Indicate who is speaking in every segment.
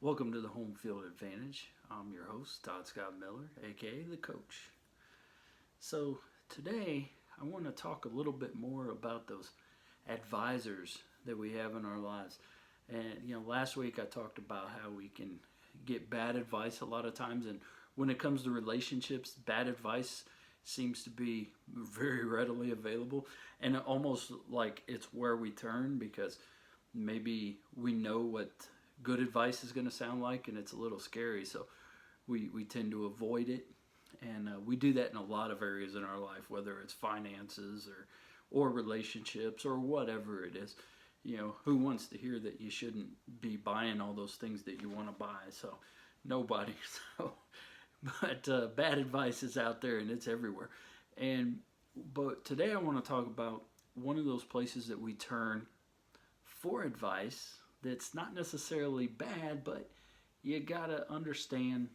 Speaker 1: Welcome to the Home Field Advantage. I'm your host, Todd Scott Miller, aka the Coach. So, today I want to talk a little bit more about those advisors that we have in our lives. And, last week I talked about how we can get bad advice a lot of times. And when it comes to relationships, bad advice seems to be very readily available. And almost like it's where we turn because maybe we know what good advice is going to sound like and it's a little scary, so we tend to avoid it. And we do that in a lot of areas in our life, whether it's finances or relationships or whatever it is. Who wants to hear that you shouldn't be buying all those things that you want to buy? So nobody. So but bad advice is out there and it's everywhere. But today I want to talk about one of those places that we turn for advice that's not necessarily bad, but you gotta understand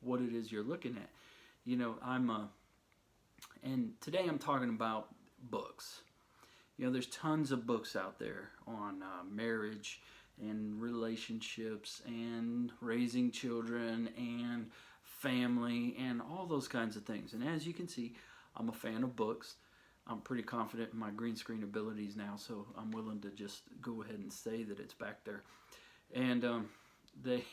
Speaker 1: what it is you're looking at. And today I'm talking about books. There's tons of books out there on marriage and relationships and raising children and family and all those kinds of things. And as you can see, I'm a fan of books. I'm pretty confident in my green screen abilities now, so I'm willing to just go ahead and say that it's back there. And they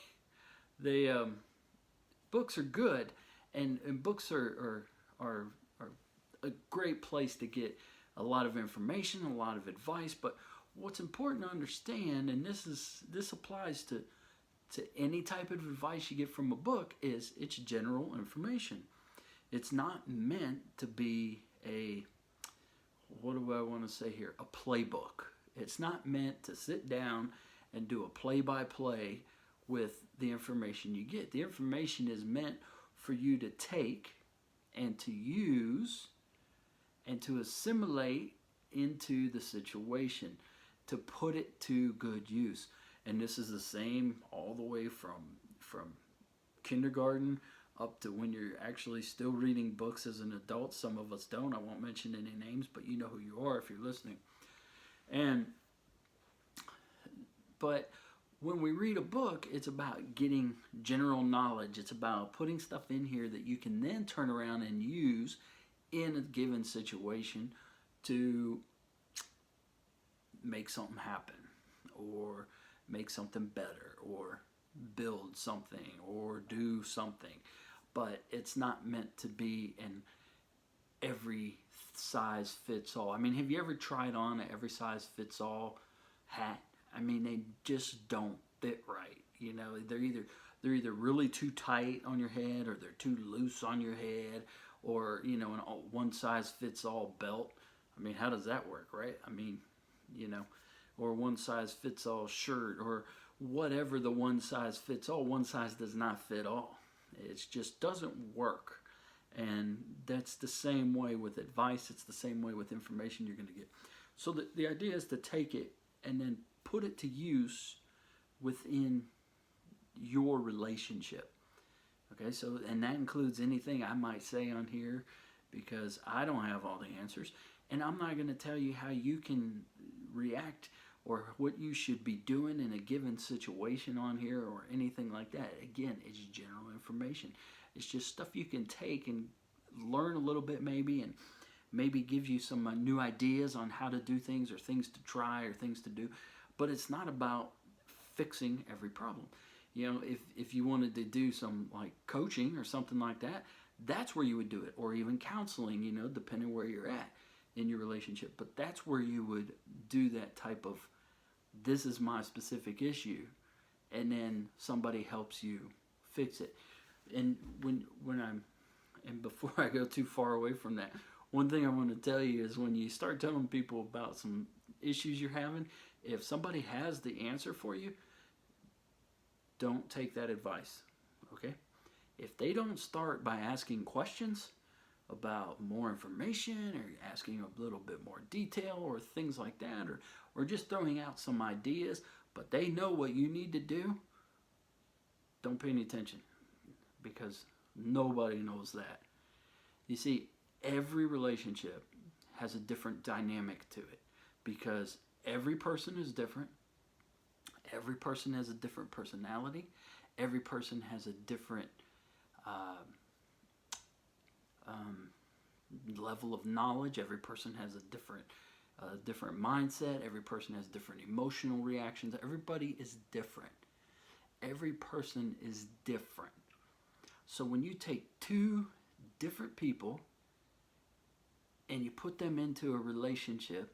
Speaker 1: books are good, and books are a great place to get a lot of information, a lot of advice. But what's important to understand, and this applies to any type of advice you get from a book, is it's general information. It's not meant to be what do I want to say here? A playbook. It's not meant to sit down and do a play-by-play with the information you get. The information is meant for you to take and to use and to assimilate into the situation, to put it to good use. And this is the same all the way from kindergarten up to when you're actually still reading books as an adult. Some of us don't. I won't mention any names, but you know who you are if you're listening. But when we read a book, it's about getting general knowledge. It's about putting stuff in here that you can then turn around and use in a given situation to make something happen or make something better or build something or do something. But it's not meant to be an every size fits all. I mean, have you ever tried on an every size fits all hat? I mean, they just don't fit right. They're either really too tight on your head, or they're too loose on your head, or an one size fits all belt. I mean, how does that work, right? I mean, or one size fits all shirt, or whatever the one size fits all. One size does not fit all. It just doesn't work. And that's the same way with advice. It's the same way with information you're going to get. So the idea is to take it and then put it to use within your relationship. Okay, so, and that includes anything I might say on here, because I don't have all the answers. And I'm not going to tell you how you can react or what you should be doing in a given situation on here or anything like that. Again, it's general information. It's just stuff you can take and learn a little bit maybe, and maybe give you some new ideas on how to do things or things to try or things to do. But it's not about fixing every problem. If you wanted to do some like coaching or something like that, that's where you would do it. Or even counseling, depending where you're at in your relationship. But that's where you would do that type of, this is my specific issue, and then somebody helps you fix it. And and before I go too far away from that, one thing I want to tell you is, when you start telling people about some issues you're having, if somebody has the answer for you, don't take that advice, okay? If they don't start by asking questions about more information, or asking a little bit more detail or things like that, or just throwing out some ideas, but they know what you need to do, don't pay any attention, because nobody knows that. You see, every relationship has a different dynamic to it, because every person is different. Every person has a different personality. Every person has a different uh, um, level of knowledge. Every person has a different mindset. Every person has different emotional reactions. Everybody is different. Every person is different. So when you take two different people and you put them into a relationship,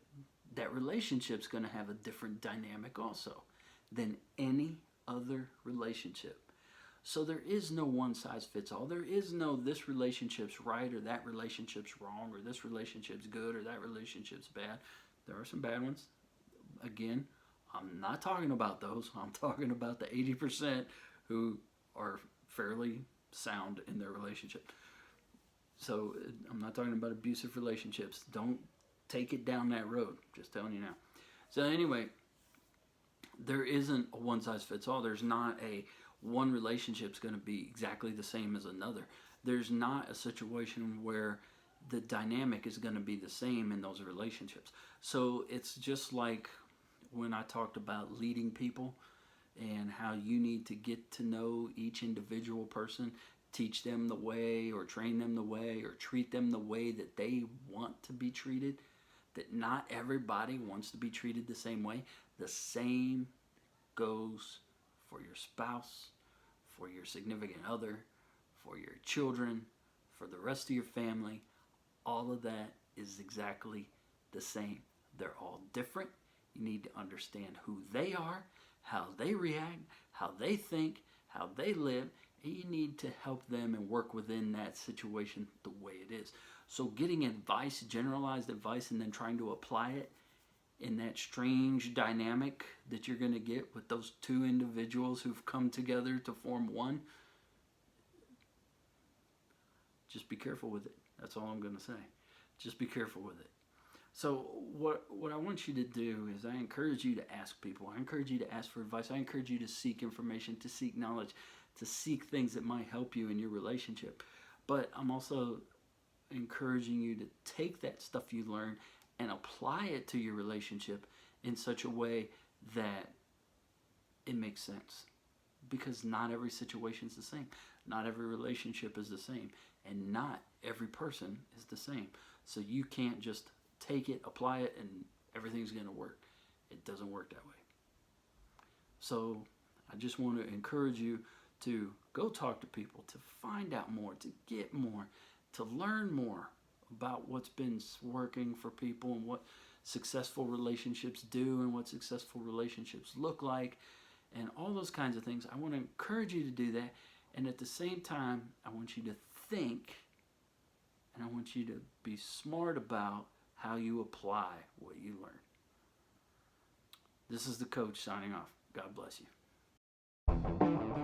Speaker 1: that relationship's going to have a different dynamic also than any other relationship. So there is no one size fits all. There is no this relationship's right or that relationship's wrong or this relationship's good or that relationship's bad. There are some bad ones. Again, I'm not talking about those. I'm talking about the 80% who are fairly sound in their relationship. So I'm not talking about abusive relationships. Don't take it down that road. Just telling you now. So anyway, there isn't a one size fits all. There's not a one relationship's going to be exactly the same as another. There's not a situation where the dynamic is going to be the same in those relationships. So it's just like when I talked about leading people and how you need to get to know each individual person, teach them the way or train them the way or treat them the way that they want to be treated, that not everybody wants to be treated the same way. The same goes for your spouse, for your significant other, for your children, for the rest of your family. All of that is exactly the same. They're all different. You need to understand who they are, how they react, how they think, how they live, and you need to help them and work within that situation the way it is. So getting advice, generalized advice, and then trying to apply it in that strange dynamic that you're going to get with those two individuals who've come together to form one, just be careful with it. That's all I'm going to say. Just be careful with it. So what I want you to do is I encourage you to ask people. I encourage you to ask for advice. I encourage you to seek information, to seek knowledge, to seek things that might help you in your relationship. But I'm also encouraging you to take that stuff you learn and apply it to your relationship in such a way that it makes sense. Because not every situation is the same. Not every relationship is the same. And not every person is the same. So you can't just take it, apply it, and everything's going to work. It doesn't work that way. So I just want to encourage you to go talk to people, to find out more, to get more, to learn more about what's been working for people and what successful relationships do and what successful relationships look like and all those kinds of things. I want to encourage you to do that. And at the same time, I want you to think and I want you to be smart about how you apply what you learn. This is the coach signing off. God bless you.